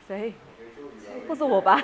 谁？不是我吧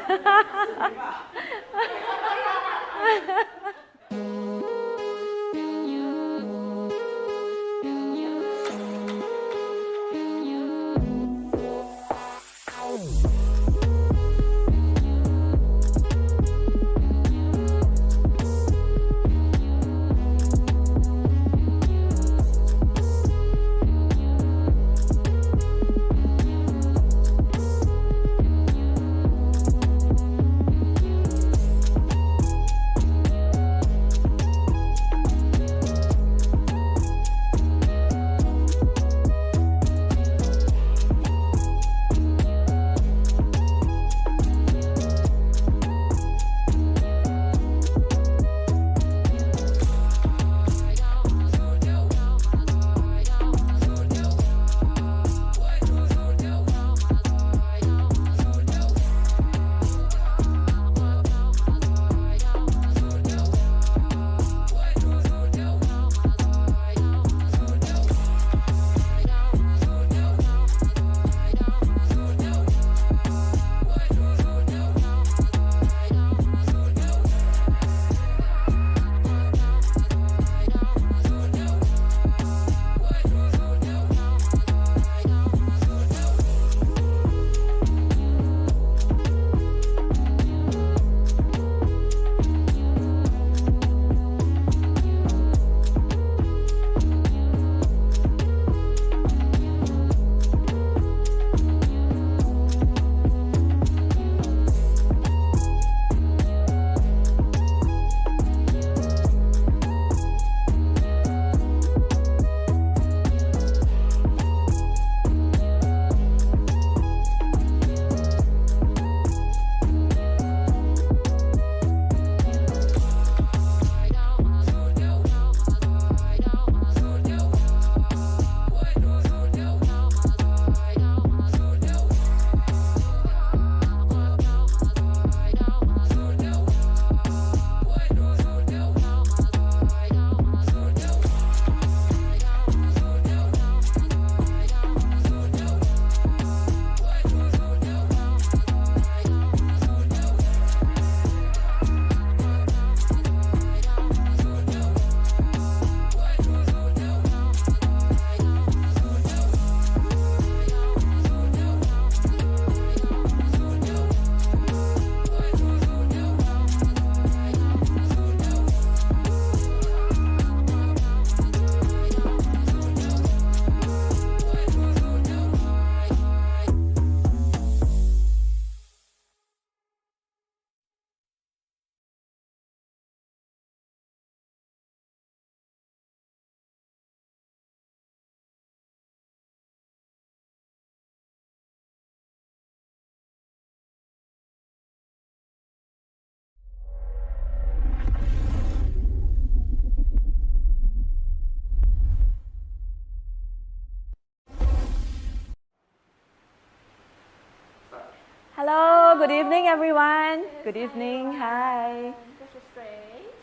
？Hello, good evening everyone. Good evening, hi. This is Grace.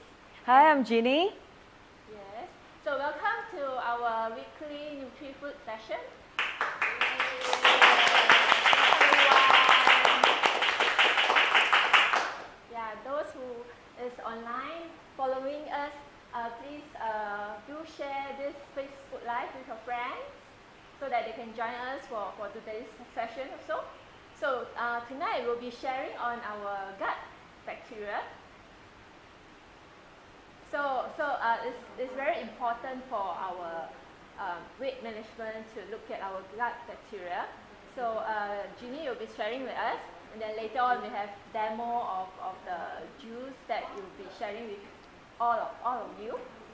Hi, I'm Ginny. Yes. So welcome to our weekly NutriFood session. Yeah, those who is online following us, please do share this Facebook Live with your friends so that they can join us for today's session also. So tonight we'll be sharing on our gut bacteria. So it's very important for our weight management to look at our gut bacteria. So Ginny will be sharing with us, and then later on we have demo of the juice that you'll be sharing with all of you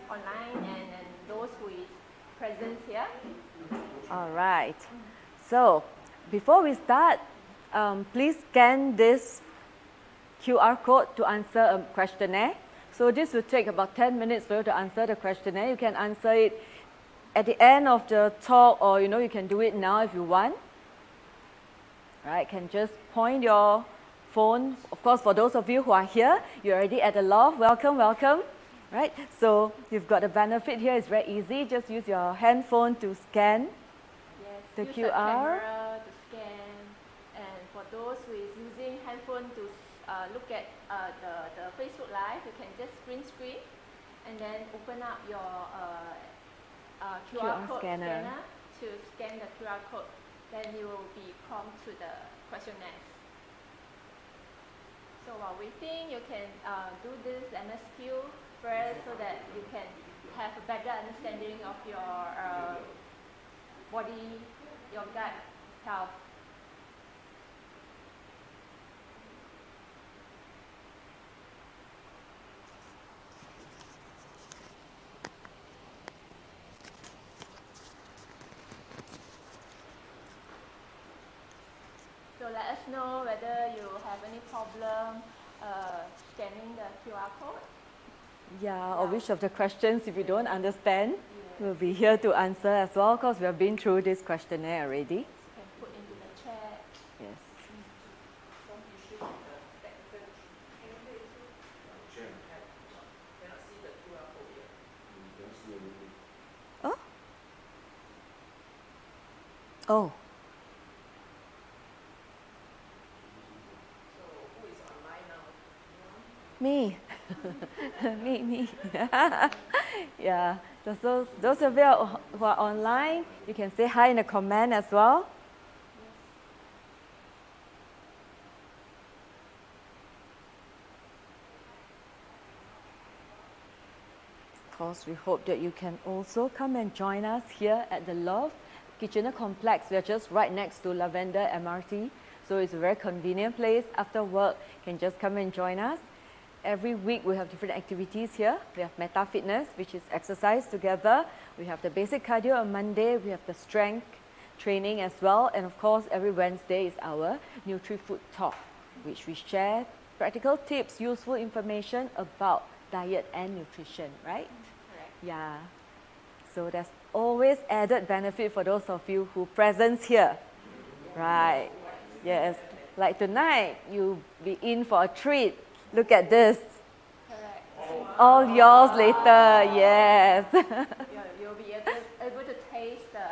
online and those who is present here. All right. So before we start, please scan this QR code to answer a questionnaire. So this will take about 10 minutes for you to answer the questionnaire. You can answer it at the end of the talk, or you can do it now if you want. Right, can just point your phone. Of course, for those of you who are here, you're already at the loft. Welcome, welcome. Right, so you've got the benefit here. It's very easy. Just use your handphone to scan the QR. Camera to scan, and for those want to look at the Facebook Live, you can just print screen and then open up your QR code scanner to scan the QR code. Then you will be prompted to the questionnaires. So while waiting, you can do this MSQ first so that you can have a better understanding of your body, your gut health. So let us know whether you have any problem scanning the QR code. Yeah, or which of the questions, if you don't understand, we'll be here to answer as well, because we have been through this questionnaire already. You can put into the chat. Yes. Oh? Oh. Me. me. Yeah. So those of you who are online, you can say hi in the comment as well. Of course, we hope that you can also come and join us here at the Loft Kitchener Complex. We are just right next to Lavender MRT. So it's a very convenient place. After work, you can just come and join us. Every week we have different activities here. We have Meta Fitness, which is exercise together. We have the basic cardio on Monday. We have the strength training as well. And of course, every Wednesday is our NutriFood Talk, which we share practical tips, useful information about diet and nutrition, right? Correct. Yeah. So there's always added benefit for those of you who present here. Right. Yes. Like tonight, you'll be in for a treat. Look at this. Correct. All yours later, yes. You'll be able to taste the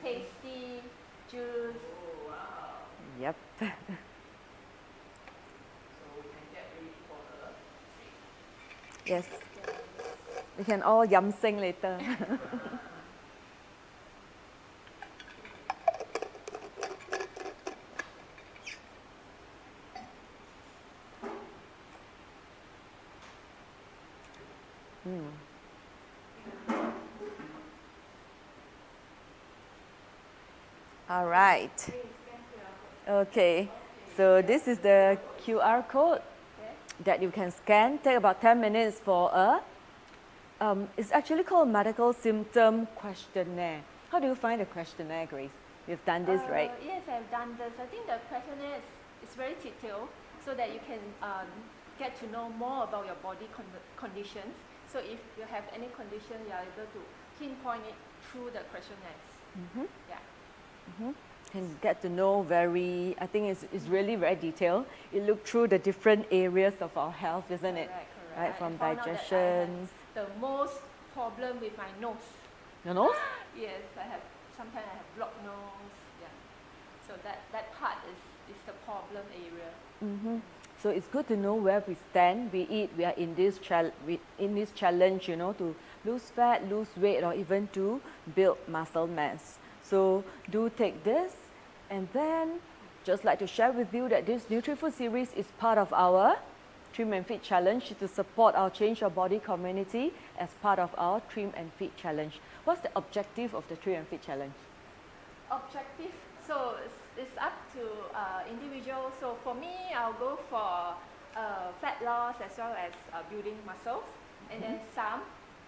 tasty juice. Yep. Yes. We can all yum sing later. All right. Okay. So this is the QR code that you can scan. Take about 10 minutes for it's actually called medical symptom questionnaire. How do you find the questionnaire, Grace? You've done this, right? Yes, I've done this. I think the questionnaire is very detailed so that you can get to know more about your body conditions. So if you have any condition, you are able to pinpoint it through the questionnaires. Mm-hmm. Yeah. Mm-hmm. Can get to know I think it's really very detailed. You look through the different areas of our health, isn't it? Correct. Right, from I found out that I digestions. have the most problem with my nose. Your nose? Yes, sometimes I have blocked nose. Yeah. So that part is the problem area. Mm-hmm. So it's good to know where we stand. We are in this challenge, to lose fat, lose weight, or even to build muscle mass. So do take this, and then just like to share with you that this NutriFood series is part of our Trim and Fit Challenge to support our Change Your Body community as part of our Trim and Fit Challenge. What's the objective of the Trim and Fit Challenge? Objective? So it's up to individual. So for me, I'll go for fat loss as well as building muscles. And then some,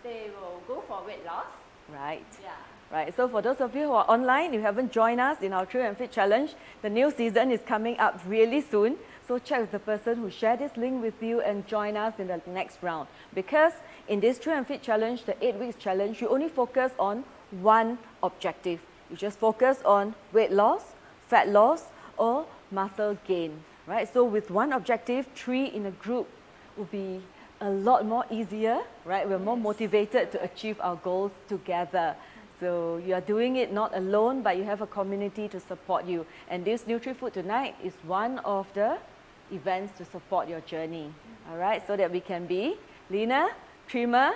they will go for weight loss. Right. Yeah. Right, so for those of you who are online, if you haven't joined us in our Trim and Fit Challenge, the new season is coming up really soon. So check with the person who shared this link with you and join us in the next round. Because in this Trim and Fit Challenge, the 8 weeks challenge, you only focus on one objective. You just focus on weight loss, fat loss, or muscle gain. Right? So with one objective, 3 in a group will be a lot more easier, right? We're more motivated to achieve our goals together. So you are doing it not alone, but you have a community to support you. And this NutriFood tonight is one of the events to support your journey. All right, so that we can be leaner, trimmer,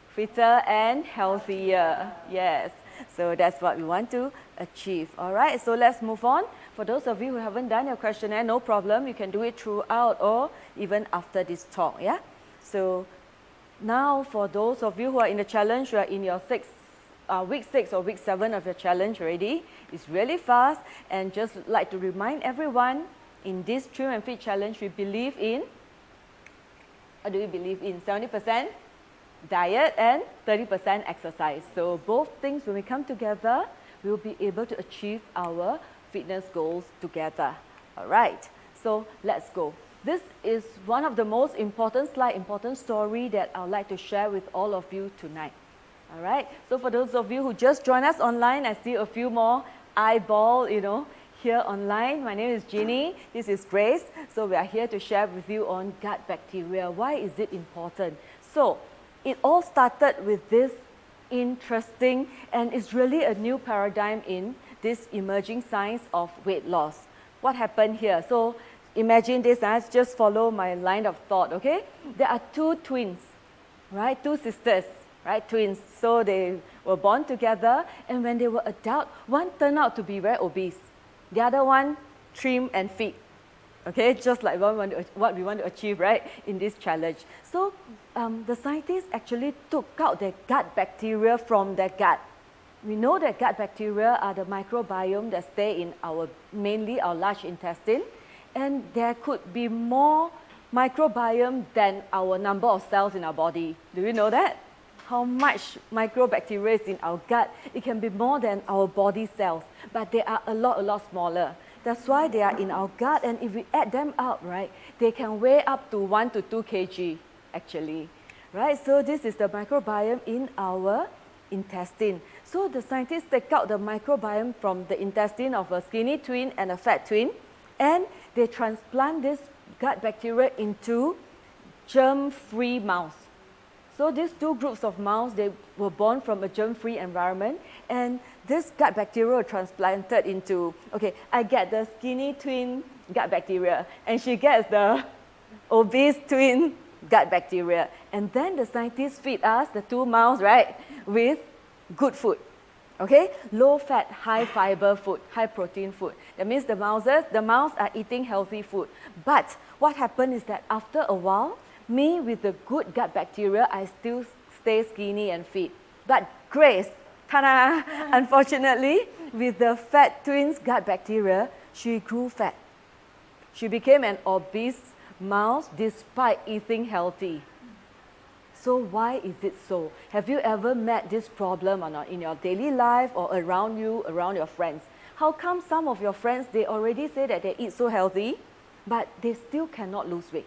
fitter, and healthier. Yes, so that's what we want to achieve. All right, so let's move on. For those of you who haven't done your questionnaire, no problem. You can do it throughout or even after this talk. Yeah. So now, for those of you who are in the challenge, you are in your week 6 or week 7 of your challenge already. It's really fast, and just like to remind everyone, in this Trim and Fit challenge, we believe in, what do we believe in? 70% diet and 30% exercise. So both things, when we come together, we will be able to achieve our fitness goals together. All right, so let's go. This is one of the most important slide, important story that I would like to share with all of you tonight. All right, so for those of you who just joined us online, I see a few more eyeball, here online. My name is Ginny, this is Grace. So we are here to share with you on gut bacteria. Why is it important? So it all started with this interesting, and it's really a new paradigm in this emerging science of weight loss. What happened here? So imagine this, just follow my line of thought, okay? There are two twins, right? Two sisters, right? Twins. So they were born together, and when they were adult, one turned out to be very obese. The other one, trim and fit. Okay, just like what we want to achieve, right, in this challenge. So the scientists actually took out the gut bacteria from their gut. We know that gut bacteria are the microbiome that stay in mainly our large intestine, and there could be more microbiome than our number of cells in our body. Do you know that? How much microbacteria is in our gut? It can be more than our body cells, but they are a lot smaller. That's why they are in our gut, and if we add them up, right, they can weigh up to 1 to 2 kg actually, right? So this is the microbiome in our intestine. So the scientists take out the microbiome from the intestine of a skinny twin and a fat twin, and they transplant this gut bacteria into germ-free mouse. So these two groups of mouse, they were born from a germ-free environment, and this gut bacteria were transplanted into, okay, I get the skinny twin gut bacteria, and she gets the obese twin gut bacteria. And then the scientists feed us, the two mouse, right, with good food. Okay, low fat, high fiber food, high protein food. That means the mouse are eating healthy food. But what happened is that after a while, me with the good gut bacteria, I still stay skinny and fit. But Grace, ta-da, unfortunately, with the fat twins gut bacteria, she grew fat. She became an obese mouse despite eating healthy. So why is it so? Have you ever met this problem or not in your daily life or around you, around your friends? How come some of your friends, they already say that they eat so healthy, but they still cannot lose weight?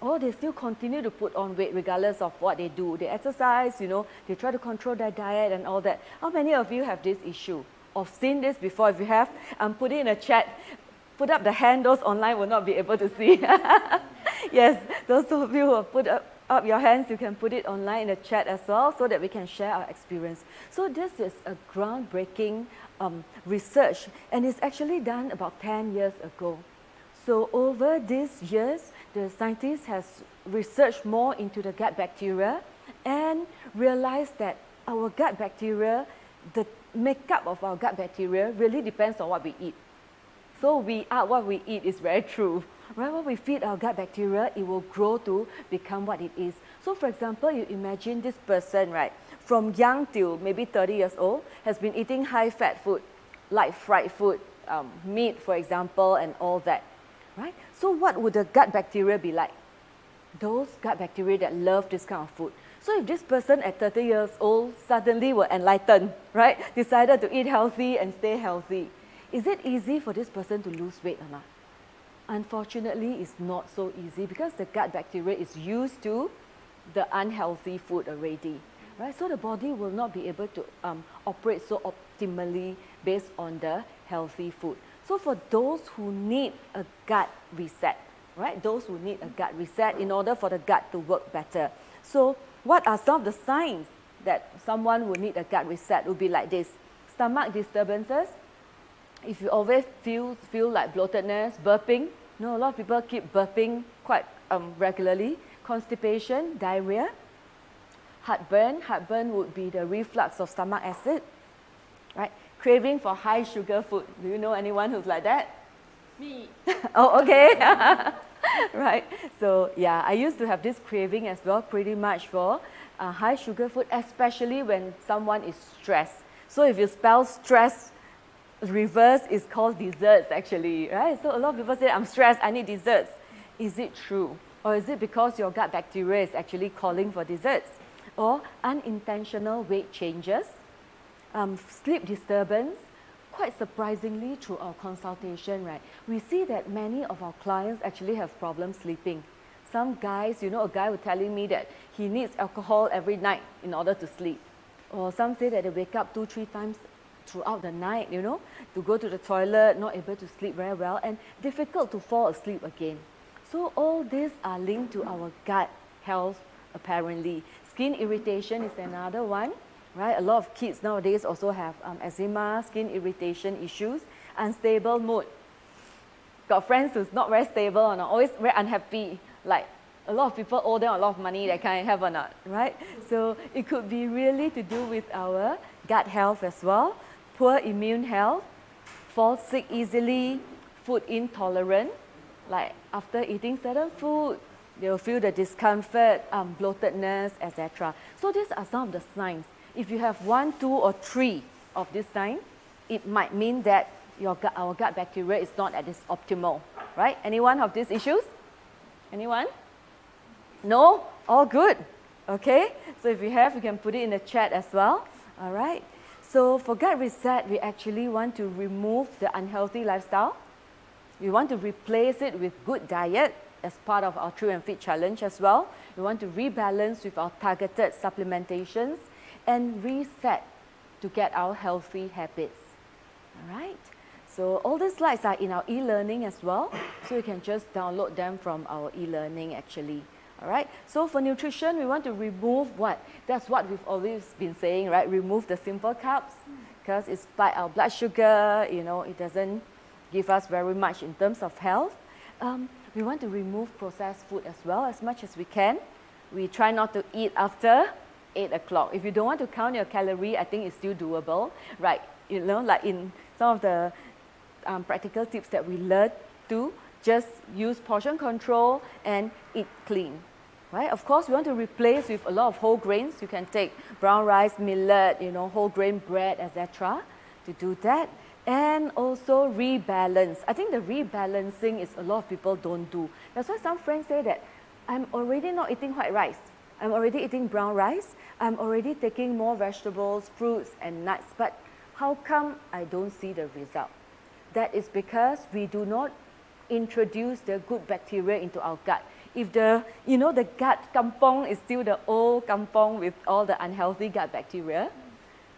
Or they still continue to put on weight regardless of what they do. They exercise, they try to control their diet and all that. How many of you have this issue? Or seen this before? If you have, put it in a chat. Put up the hand, those online will not be able to see. Yes, those of you who have put up your hands, you can put it online in the chat as well so that we can share our experience. So this is a groundbreaking research, and it's actually done about 10 years ago. So over these years, the scientists has researched more into the gut bacteria and realized that our gut bacteria, the makeup of our gut bacteria really depends on what we eat. So we are what we eat is very true. Right? When we feed our gut bacteria, it will grow to become what it is. So for example, you imagine this person, right, from young till maybe 30 years old, has been eating high-fat food, like fried food, meat, for example, and all that. Right? So what would the gut bacteria be like? Those gut bacteria that love this kind of food. So if this person at 30 years old suddenly were enlightened, right, decided to eat healthy and stay healthy, is it easy for this person to lose weight or not? Unfortunately, it's not so easy because the gut bacteria is used to the unhealthy food already. Right? So the body will not be able to operate so optimally based on the healthy food. So for those who need a gut reset, right? Those who need a gut reset in order for the gut to work better. So what are some of the signs that someone will need a gut reset? It would be like this: stomach disturbances. If you always feel like bloatedness, burping, No, a lot of people keep burping quite regularly. Constipation, diarrhea, heartburn. Heartburn would be the reflux of stomach acid, right? Craving for high sugar food. Do you know anyone who's like that? Me. Oh, okay. Right. So yeah, I used to have this craving as well, pretty much for high sugar food, especially when someone is stressed. So if you spell stress, reverse is called desserts actually, right? So a lot of people say, I'm stressed, I need desserts. Is it true? Or is it because your gut bacteria is actually calling for desserts? Or unintentional weight changes, sleep disturbance. Quite surprisingly, through our consultation, right, we see that many of our clients actually have problems sleeping. Some guys, you know, a guy was telling me that he needs alcohol every night in order to sleep. Or some say that they wake up 2-3 times throughout the night, you know, to go to the toilet, not able to sleep very well, and difficult to fall asleep again. So all these are linked to our gut health, apparently. Skin irritation is another one. Right? A lot of kids nowadays also have eczema, skin irritation issues, unstable mood. Got friends who's not very stable and are always very unhappy. Like a lot of people owe them a lot of money, that kind, have or not, right? So it could be really to do with our gut health as well. Poor immune health, fall sick easily, food intolerant, like after eating certain food, they'll feel the discomfort, bloatedness, etc. So these are some of the signs. If you have 1, 2, or 3 of this sign, it might mean that our gut bacteria is not at its optimal, right? Anyone have these issues? Anyone? No? All good. Okay? So if you have, you can put it in the chat as well. All right? So for gut reset, we actually want to remove the unhealthy lifestyle. We want to replace it with good diet as part of our True and Fit challenge as well. We want to rebalance with our targeted supplementations and reset to get our healthy habits. All right? So all these slides are in our e-learning as well, so you can just download them from our e-learning actually. All right? So for nutrition, we want to remove what? That's what we've always been saying, right? Remove the simple carbs, because it spikes our blood sugar, you know, it doesn't give us very much in terms of health. We want to remove processed food as well as much as we can. We try not to eat after 8 o'clock. If you don't want to count your calorie, I think it's still doable, right? You know, like in some of the practical tips that we learned to just use portion control and eat clean, right? Of course, we want to replace with a lot of whole grains. You can take brown rice, millet, you know, whole grain bread, etc. to do that. And also rebalance. I think the rebalancing is a lot of people don't do. That's why some friends say that I'm already not eating white rice. I'm already eating brown rice. I'm already taking more vegetables, fruits, and nuts. But how come I don't see the result? That is because we do not introduce the good bacteria into our gut. If the gut kampong is still the old kampong with all the unhealthy gut bacteria,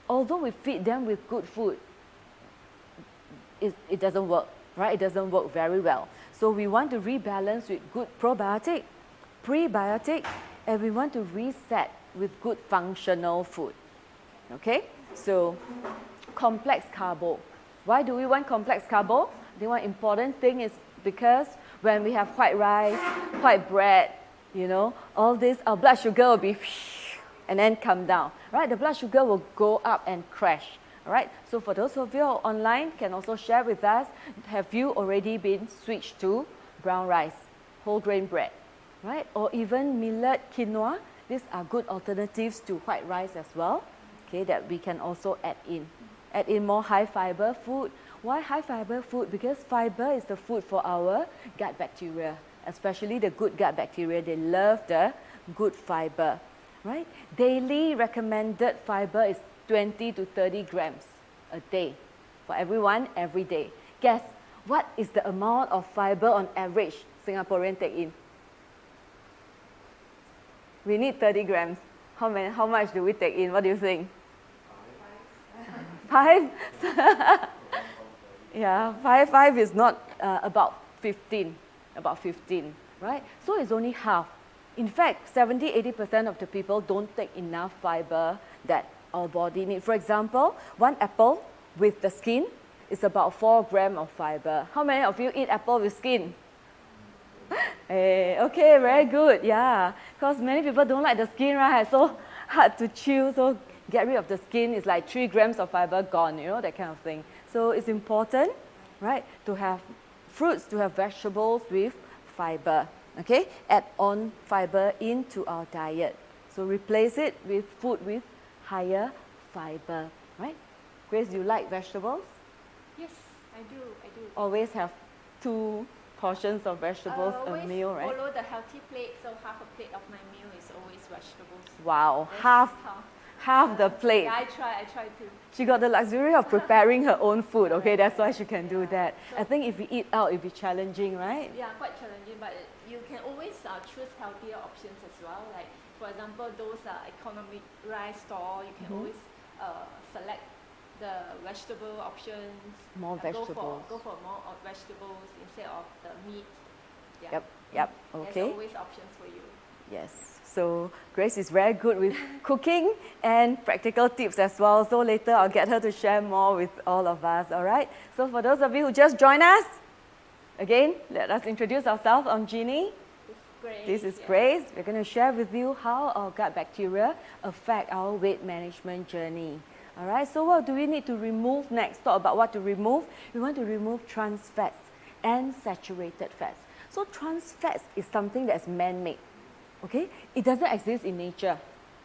although we feed them with good food, it doesn't work, right? It doesn't work very well. So we want to rebalance with good probiotic, prebiotic, and we want to reset with good functional food. Okay? So complex carbo. Why do we want complex carbo? The one important thing is because when we have white rice, white bread, you know, all this, our blood sugar will be and then come down, right? The blood sugar will go up and crash, all right? So for those of you online, can also share with us, have you already been switched to brown rice, whole grain bread, right? Or even millet, quinoa. These are good alternatives to white rice as well, okay, that we can also add in. Add in more high fiber food. Why high fiber food? Because fiber is the food for our gut bacteria, especially the good gut bacteria. They love the good fiber, right? Daily recommended fiber is 20 to 30 grams a day for everyone, every day. Guess what is the amount of fiber on average Singaporean take in? We need 30 grams. How much do we take in? What do you think? 5? Yeah, 5 is not about 15, right? So it's only half. In fact, 70-80% of the people don't take enough fiber that our body needs. For example, one apple with the skin is about 4 grams of fiber. How many of you eat apple with skin? Okay, very good. Yeah, because many people don't like the skin, right? So hard to chew. So get rid of the skin. It's like 3 grams of fiber gone. You know, that kind of thing. So it's important, right, to have fruits, to have vegetables with fiber. Okay, add on fiber into our diet. So replace it with food with higher fiber, right? Grace, do you like vegetables? Yes, I do. Always have 2 portions of vegetables a meal, right? Follow the healthy plate, so half a plate of my meal is always vegetables. Wow, That's half the plate. Yeah, I try to. She got the luxury of preparing her own food, okay? That's why she can do that. So I think if we eat out, it'll be challenging, right? yeah, quite challenging, but you can always choose healthier options as well. Like, for example, those economic rice store, you can always select the vegetable options. More vegetables. Go for more of vegetables instead of the meat. Yeah. Yep, okay. There's always options for you. Yes, so Grace is very good with cooking and practical tips as well. So later I'll get her to share more with all of us, all right? So for those of you who just joined us, again, let us introduce ourselves. I'm Ginny. This is Grace. We're going to share with you how our gut bacteria affect our weight management journey. All right, so what do we need to remove next? Talk about what to remove. We want to remove trans fats and saturated fats. So trans fats is something that's man-made. Okay, it doesn't exist in nature.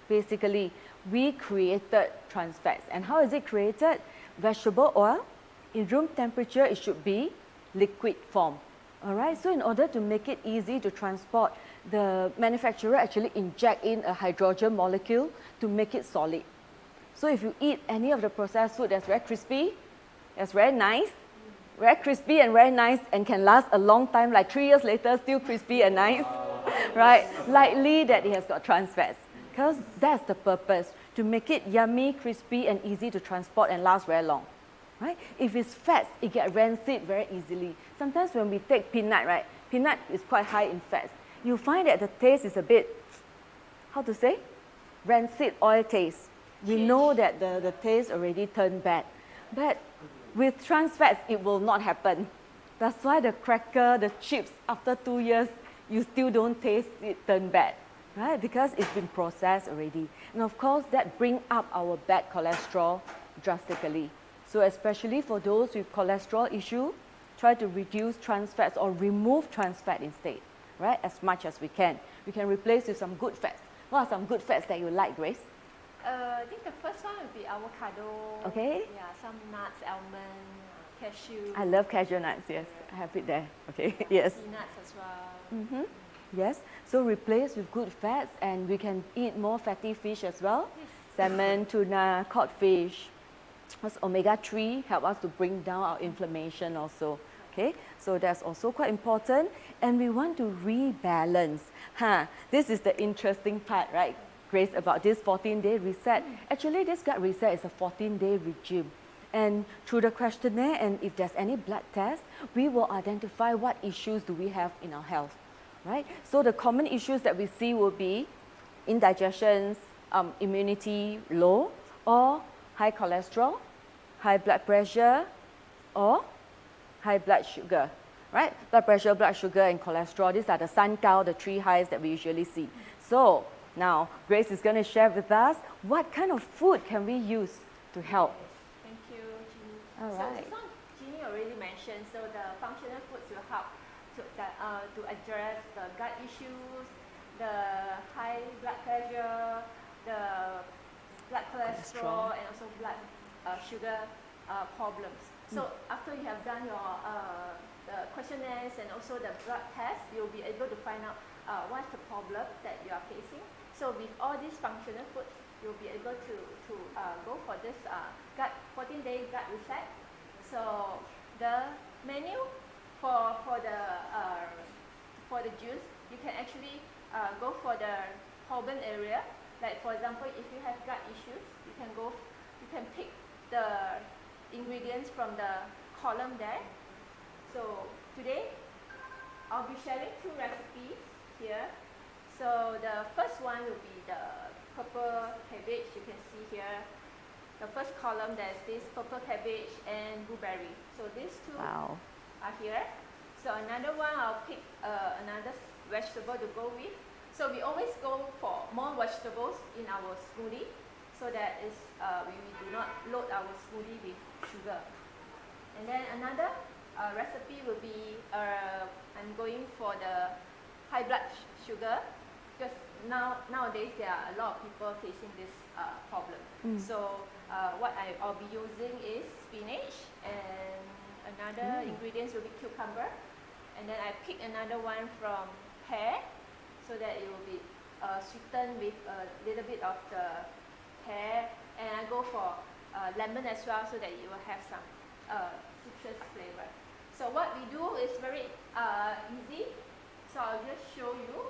Basically, we created trans fats. And how is it created? Vegetable oil. In room temperature, it should be liquid form. All right, so in order to make it easy to transport, the manufacturer actually inject in a hydrogen molecule to make it solid. So if you eat any of the processed food that's very crispy, that's very nice, very crispy and very nice and can last a long time, like 3 years later, still crispy and nice, right? Likely that it has got trans fats, because that's the purpose, to make it yummy, crispy and easy to transport and last very long, right? If it's fats, it gets rancid very easily. Sometimes when we take peanut, right, peanut is quite high in fats. You find that the taste is a bit, how to say, rancid oil taste. We know that the taste already turned bad. But with trans fats, it will not happen. That's why the cracker, the chips, after 2 years, you still don't taste it turn bad, right? Because it's been processed already. And of course, that brings up our bad cholesterol drastically. So especially for those with cholesterol issue, try to reduce trans fats or remove trans fat instead, right? As much as we can. We can replace with some good fats. What are some good fats that you like, Grace? I think the first one would be avocado. Okay. Yeah, some nuts, almond, cashew. I love cashew nuts, yes. I have it there. Okay, yes. Peanuts as well. Yes, so replace with good fats and we can eat more fatty fish as well. Yes. Salmon, tuna, cod fish. Because omega-3 help us to bring down our inflammation also. Okay, so that's also quite important. And we want to rebalance. This is the interesting part, right, Grace, about this 14-day reset. Actually, this gut reset is a 14-day regime. And through the questionnaire, and if there's any blood test, we will identify what issues do we have in our health, right? So the common issues that we see will be indigestions, immunity low, or high cholesterol, high blood pressure, or high blood sugar, right? Blood pressure, blood sugar, and cholesterol, these are the sun cow, the 3 highs that we usually see. So now, Grace is going to share with us what kind of food can we use to help. Thank you, Ginny. All So right. this one, Ginny already mentioned, so the functional foods will help to address the gut issues, the high blood pressure, the blood cholesterol, and also blood sugar problems. So after you have done your the questionnaires and also the blood test, you'll be able to find out what's the problem that you are facing. So with all these functional foods, you'll be able to go for this 14-day gut reset. So the menu for the juice, you can actually go for the Holborn area. Like for example, if you have gut issues, you can pick the ingredients from the column there. So today, I'll be sharing 2 recipes here. So the first one will be the purple cabbage. You can see here, the first column there's this purple cabbage and blueberry. So these 2 Wow. are here. So another one, I'll pick another vegetable to go with. So we always go for more vegetables in our smoothie, so that is we do not load our smoothie with sugar. And then another recipe will be I'm going for the high blood sugar, because nowadays there are a lot of people facing this problem. So what I'll be using is spinach, and another ingredients will be cucumber, and then I pick another one from pear, so that it will be sweetened with a little bit of the pear, and I go for lemon as well, so that you will have some citrus flavor. So what we do is very easy. So I'll just show you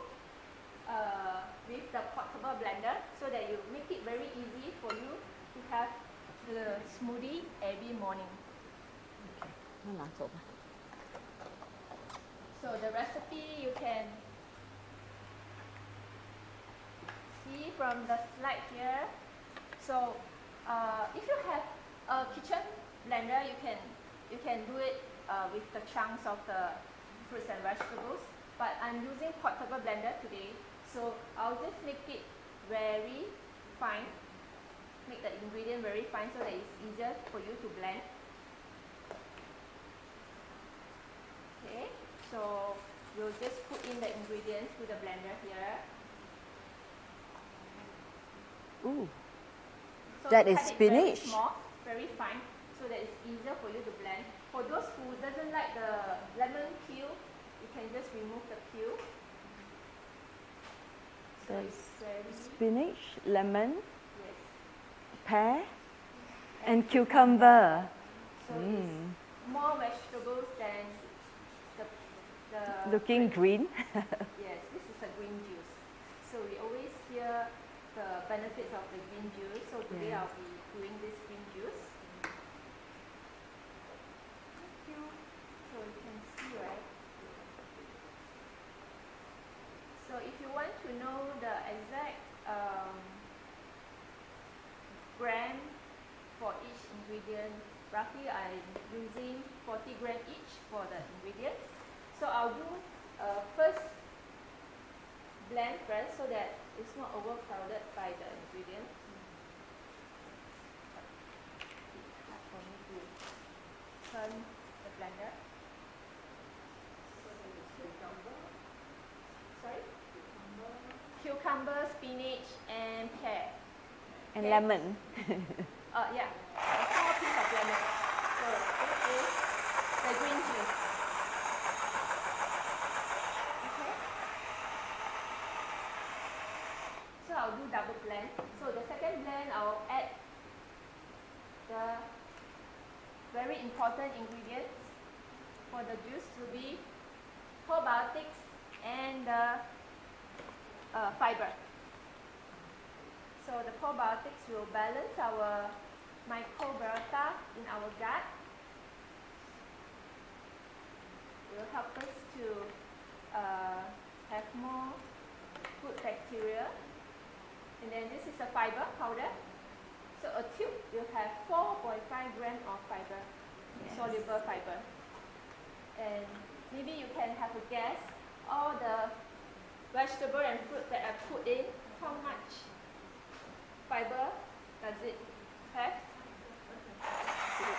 with the portable blender, so that you make it very easy for you to have the smoothie every morning. So the recipe you can see from the slide here. So if you have a kitchen blender, you can do it with the chunks of the fruits and vegetables. But I'm using portable blender today, so I'll just make it very fine, make the ingredient very fine, so that it's easier for you to blend. Okay, so we'll just put in the ingredients to the blender here. Ooh, So that is cut it spinach. very small, very fine, so that it's easier for you to blend. For those who doesn't like the lemon peel, you can just remove the peel. So it's very, Spinach, lemon, yes. pear, and cucumber. So it's more vegetables than the Looking green. Yes, this is a green juice. So we always hear the benefits of the green juice. So today Yes. I'll be doing this green juice. Thank you. So you can see, right? So if you want to know the exact gram for each ingredient, roughly I'm using 40 gram each for the ingredients. So I'll do first blend first, so that it's not overcrowded by the ingredients. It's hard for me to turn the blender. Sorry? Cucumber, spinach, and pear. And Okay. lemon. Yeah, a small piece of lemon. So this is the green juice. Okay. So I'll do double blend. So the second blend, I'll add the very important ingredients for the juice to be probiotics and the fiber. So the probiotics will balance our microbiota in our gut. It will help us to have more good bacteria. And then this is a fiber powder. So a tube will have 4.5 grams of fiber, soluble fiber. And maybe you can have a guess, all the vegetable and fruit that I put in, how much fiber does it have? Okay.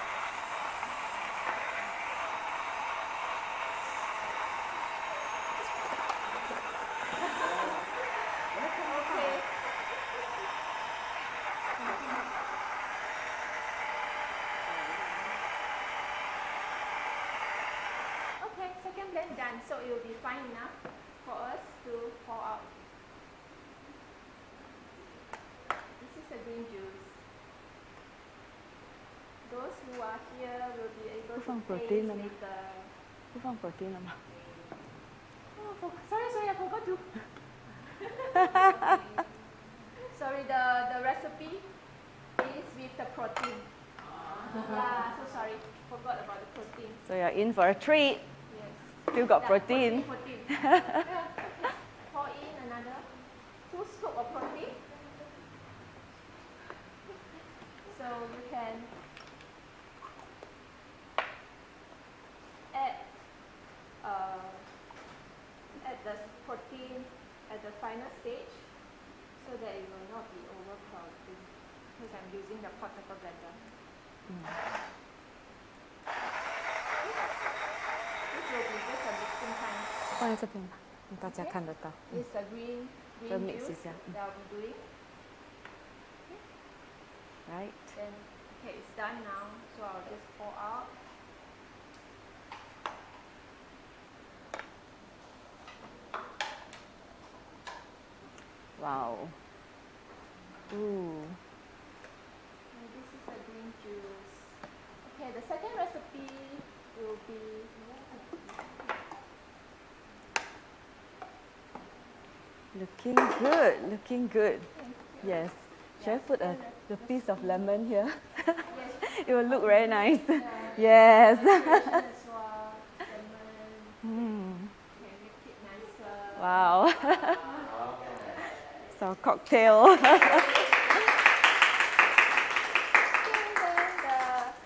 Okay, second blend done, so it will be fine enough for us to pour out. This is a green juice. Those who are here will be able to Không taste protein lắm. later. Có phong protein không ạ? Oh, sorry, I forgot to. Sorry, the recipe is with the protein. Yeah, so sorry, forgot about the protein. So you're in for a treat. Yes. Still got Yeah, protein. protein. Yeah, okay. Pour in another 2 scoops of protein. So you can add the cooking at the final stage so that it will not be overcrowding because I'm using the portable blender. This will be just a mixing time. 放在这边吧，让大家看得到。 It's a green So mix juice it, yeah. that I'll be doing. Right. Then, okay, it's done now, so I'll just pour out. Wow. Ooh. And this is the green juice. Okay, the second recipe will be Looking good, looking good. Yes. Should I put the piece of lemon here? yes, It will look very nice. yeah, Yes. decoration as well. Lemon. Okay, make it nicer. Wow. So cocktail. And then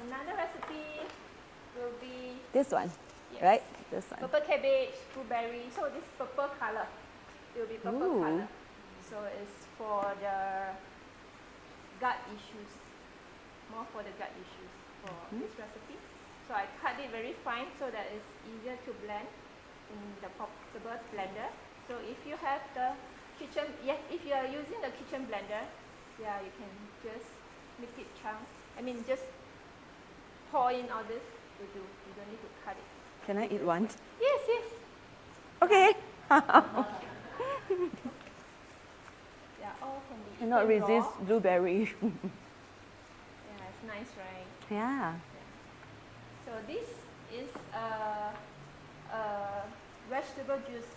another recipe will be This one, yes, right? This one. purple cabbage, blueberry. So this purple color, it will be purple Ooh. color. So it's for the gut issues, more for the gut issues for this recipe. So I cut it very fine so that it's easier to blend in the portable blender. So if you have the kitchen, if you are using the kitchen blender, yeah, you can just make it chunk. I mean, just pour in all this. You don't need to cut it. Can I eat one? Yes, yes. Okay. Yeah, all can be Cannot eaten resist raw. blueberry. Yeah, it's nice, right? Yeah. So this is a vegetable juice.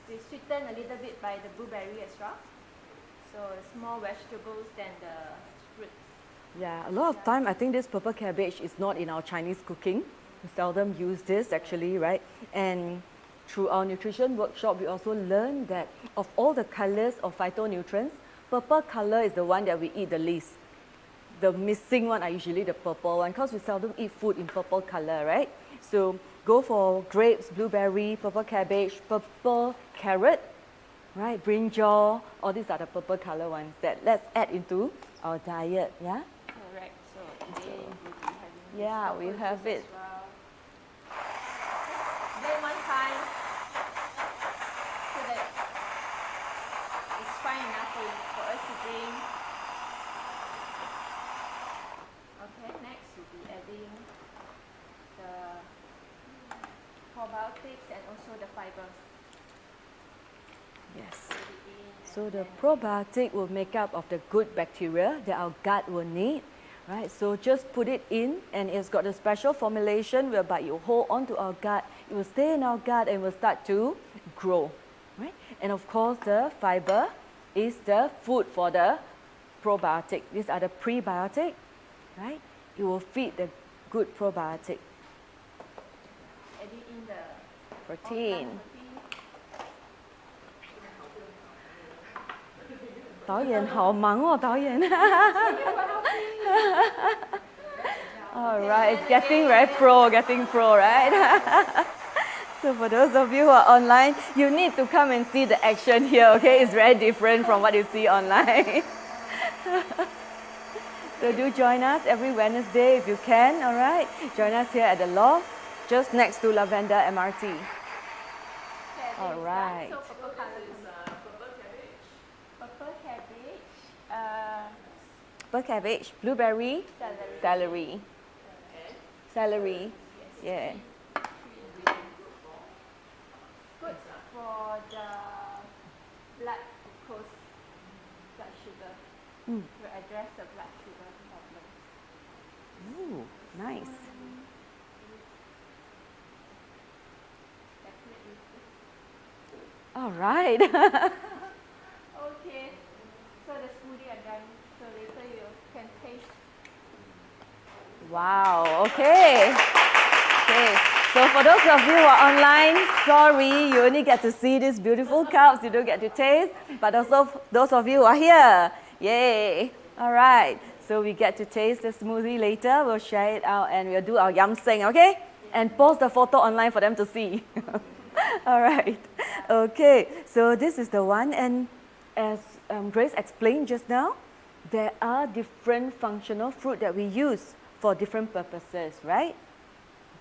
We sweeten a little bit by the blueberry as well. So it's more vegetables than the fruits. Yeah, a lot of time I think this purple cabbage is not in our Chinese cooking. We seldom use this actually, right? And through our nutrition workshop, we also learned that of all the colors of phytonutrients, purple color is the one that we eat the least. The missing one are usually the purple one because we seldom eat food in purple color, right? So go for grapes, blueberry, purple cabbage, purple carrot, right? Brinjal, all these are the purple color ones that let's add into our diet, yeah? Correct. So today we'll be having this Yeah, purple we have juice it. as well. Blend one time so that it's fine enough for us to drink. Okay, next we'll be adding the probiotics and also the fibers. Yes. Put it in So and the then- probiotic will make up of the good bacteria that our gut will need, right? So just put it in and it's got a special formulation whereby you hold on to our gut, it will stay in our gut and will start to grow, right? And of course the fiber is the food for the probiotic. These are the prebiotic, right? It will feed the good probiotic. adding in the Protein. protein. 导演好忙哦，导演。All right, it's getting very getting pro, right? So for those of you who are online, you need to come and see the action here, okay? It's very different from what you see online. So do join us every Wednesday if you can, all right? Join us here at the Loft, just next to Lavender MRT. Okay, All this is right. done. So purple color. Purple cabbage, Purple cabbage, blueberry, celery. celery. Yeah. Good for the blood glucose, blood sugar. Mm. To address the blood sugar problem. Ooh, nice. Definitely. All right. Okay. So the smoothie are done. So later you can taste. Wow, okay. Okay. So for those of you who are online, sorry, you only get to see these beautiful cups, you don't get to taste. But also those of you who are here, yay. All right. So we get to taste the smoothie later. We'll share it out and we'll do our yam seng, okay? And post the photo online for them to see. All right. Okay, so this is the one, and as Grace explained just now, there are different functional fruit that we use for different purposes, right?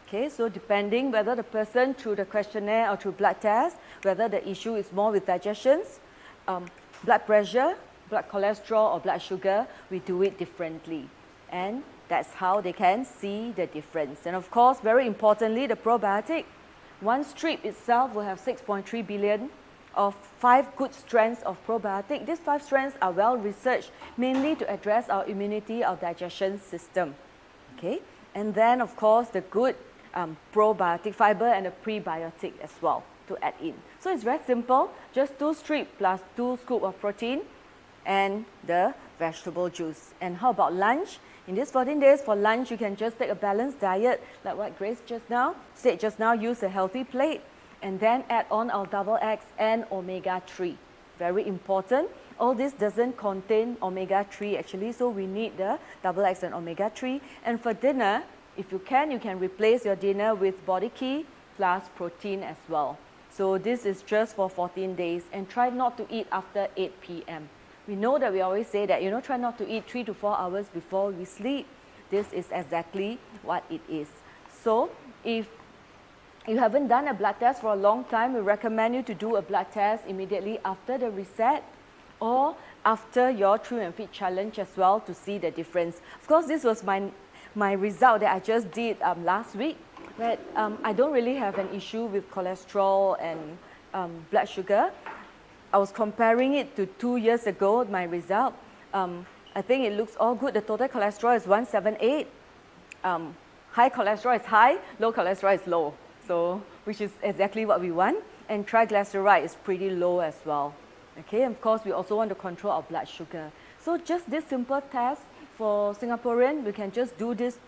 Okay, so depending whether the person through the questionnaire or through blood test, whether the issue is more with digestions, blood pressure, blood cholesterol or blood sugar, we do it differently. And that's how they can see the difference. And of course, very importantly, the probiotic, one strip itself will have 6.3 billion of 5 good strands of probiotic. These 5 strands are well researched, mainly to address our immunity, our digestion system. Okay, and then of course the good probiotic fiber and a prebiotic as well to add in. So it's very simple, just 2 strips plus 2 scoops of protein and the vegetable juice. And how about lunch? In these 14 days for lunch, you can just take a balanced diet, like what Grace just now said just now, use a healthy plate, and then add on our double X and omega-3. Very important. All this doesn't contain omega-3 actually, so we need the double X and omega-3. And for dinner, if you can replace your dinner with body key plus protein as well. So this is just for 14 days, and try not to eat after 8 p.m. We know that we always say that, try not to eat 3 to 4 hours before we sleep. This is exactly what it is. So if you haven't done a blood test for a long time, we recommend you to do a blood test immediately after the reset or after your Trim and Fit challenge as well to see the difference. Of course, this was my result that I just did last week. But I don't really have an issue with cholesterol and blood sugar. I was comparing it to 2 years ago, my result. I think it looks all good. The total cholesterol is 178. High cholesterol is high, low cholesterol is low. So, which is exactly what we want. And triglyceride is pretty low as well. Okay, and of course, we also want to control our blood sugar. So just this simple test for Singaporean, we can just do this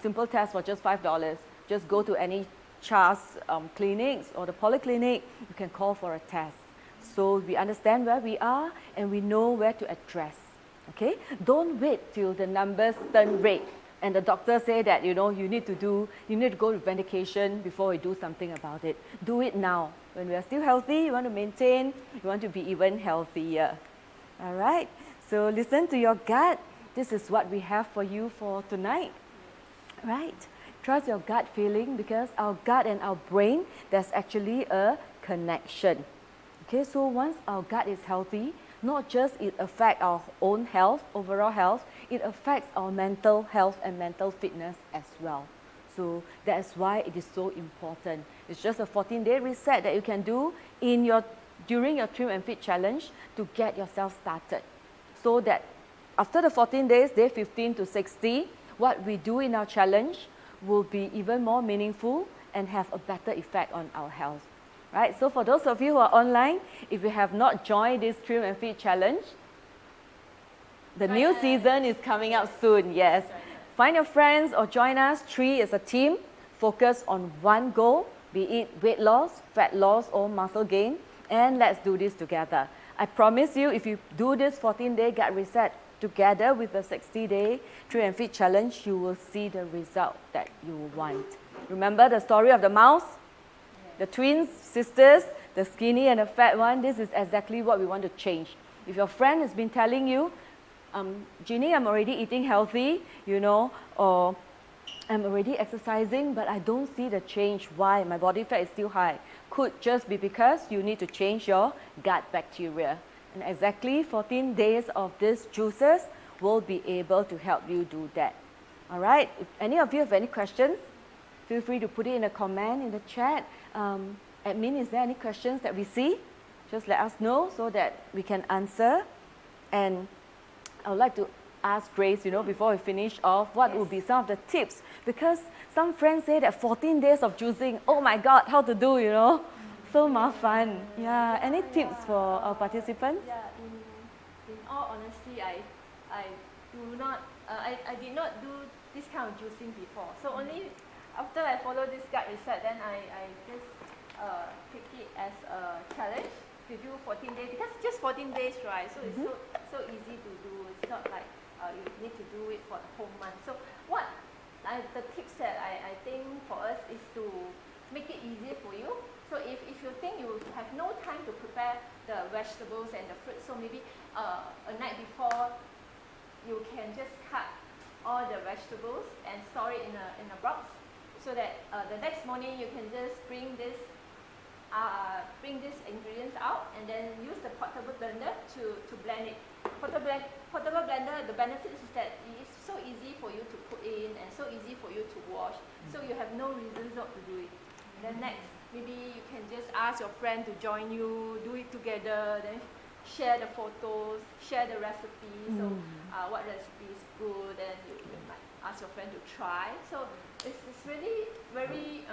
simple test for just $5. Just go to any CHAS clinics or the polyclinic, you can call for a test. So we understand where we are and we know where to address. Okay? Don't wait till the numbers turn red and the doctor say that you need to go to medication before we do something about it. Do it now. When we are still healthy, you want to maintain, you want to be even healthier. All right? So listen to your gut. This is what we have for you for tonight. Right? Trust your gut feeling, because our gut and our brain, there's actually a connection. Okay, so once our gut is healthy, not just it affects our own health, overall health, it affects our mental health and mental fitness as well. So that's why it is so important. It's just a 14-day reset that you can do during your Trim and Fit challenge to get yourself started. So that after the 14 days, day 15 to 60, what we do in our challenge will be even more meaningful and have a better effect on our health. Right? So for those of you who are online, if you have not joined this Trim and Fit challenge, the new season is coming up soon, yes. Find your friends or join us. 3 is a team, focus on one goal, be it weight loss, fat loss or muscle gain, and let's do this together. I promise you, if you do this 14-day gut reset together with the 60-day Trim and Fit challenge, you will see the result that you want. Remember the story of the mouse? The twins, sisters, the skinny and the fat one, this is exactly what we want to change. If your friend has been telling you, Ginny, I'm already eating healthy, or I'm already exercising, but I don't see the change. Why? My body fat is still high. Could just be because you need to change your gut bacteria. And exactly 14 days of these juices will be able to help you do that. All right, if any of you have any questions, feel free to put it in a comment in the chat. Admin, is there any questions that we see? Just let us know so that we can answer. And I would like to ask Grace, before we finish off, what would be some of the tips? Because some friends say that 14 days of juicing, oh my God, how to do, So fun. Yeah, any tips for our participants? Yeah, in all honesty, I did not do this kind of juicing before. So only after I follow this gut reset, then I just take it as a challenge to do 14 days, because just 14 days, right? So it's so easy to do. It's not like you need to do it for the whole month. So the tips that I think for us is to make it easier for you. So if you think you have no time to prepare the vegetables and the fruit, so maybe a night before, you can just cut all the vegetables and store it in a box, so that the next morning you can just bring these ingredients out and then use the portable blender to blend it. Portable blender, the benefit is that it is so easy for you to put in and so easy for you to wash, so you have no reasons not to do it. And then next, maybe you can just ask your friend to join you, do it together, then share the photos, share the recipes. So what recipe is good, and you might ask your friend to try. So it's really very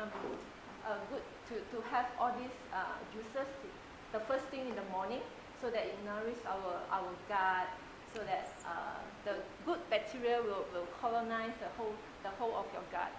good to have all these juices the first thing in the morning, so that it nourishes our gut, so that the good bacteria will colonize the whole of your gut.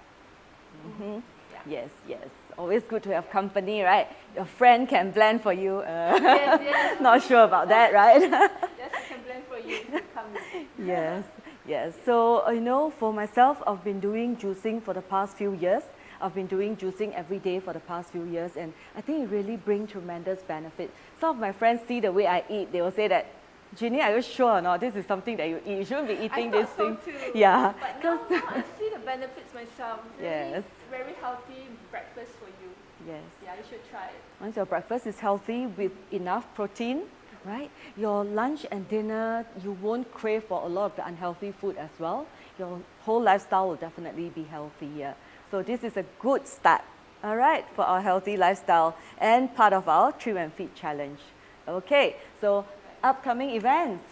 Yes, yes. Always good to have company, right? Your friend can blend for you. Yes. Not sure about that, right? Yes, I can blend for you. Come with. Yes, yes. So, you know, for myself, I've been doing juicing for the past few years. I've been doing juicing every day for the past few years, and I think it really brings tremendous benefit. Some of my friends see the way I eat, they will say that, Ginny, are you sure or not? This is something that you eat. You shouldn't be eating this thing. Too. Yeah. But now I see the benefits myself. Really, Yes. very healthy breakfast for you. Yes. Yeah, you should try it. Once your breakfast is healthy with enough protein, right? Your lunch and dinner, you won't crave for a lot of the unhealthy food as well. Your whole lifestyle will definitely be healthier. So this is a good start, all right, for our healthy lifestyle and part of our Trim and Feed challenge. Okay, so upcoming events.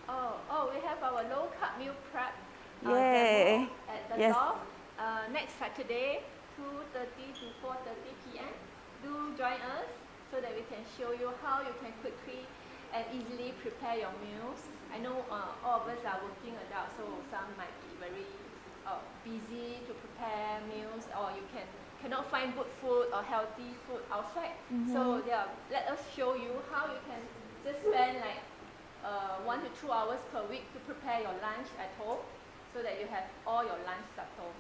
Oh, we have our low carb meal prep Yay. demo at the Yes. Loft next Saturday, 2:30 to 4:30 p.m. Do join us so that we can show you how you can quickly and easily prepare your meals. I know all of us are working adults, so some might be very busy to prepare meals, or you cannot find good food or healthy food outside. So yeah, let us show you how you can just spend like 1 to 2 hours per week to prepare your lunch at home, so that you have all your lunch at home.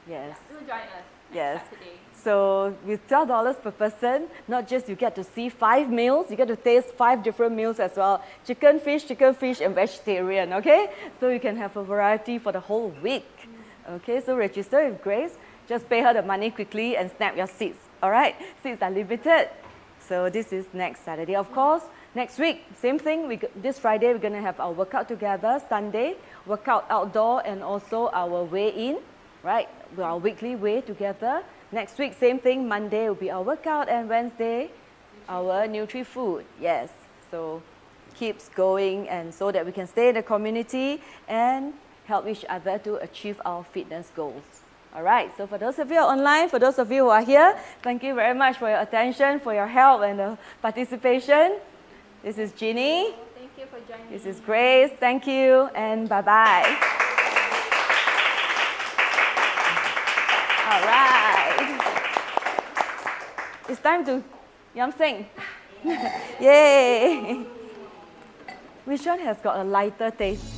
Yes. Yeah, do join us next Yes. Saturday. So with $12 per person, not just you get to see 5 meals, you get to taste 5 different meals as well. Chicken, fish, and vegetarian, okay? So you can have a variety for the whole week. Okay, so register with Grace. Just pay her the money quickly and snap your seats, all right? Seats are limited. So this is next Saturday. Of course, next week, same thing. This Friday, we're going to have our workout together. Sunday, workout outdoor, and also our weigh-in, right? Our weekly weigh together. Next week, same thing. Monday will be our workout, and Wednesday, our NutriFood. Yes, so keeps going, and so that we can stay in the community and help each other to achieve our fitness goals. All right, so for those of you online, for those of you who are here, thank you very much for your attention, for your help and participation. This is Ginny. Thank you for joining This me. is Grace. Thank you, and bye-bye. All right. It's time to yum sing. Yay. Which one has got a lighter taste?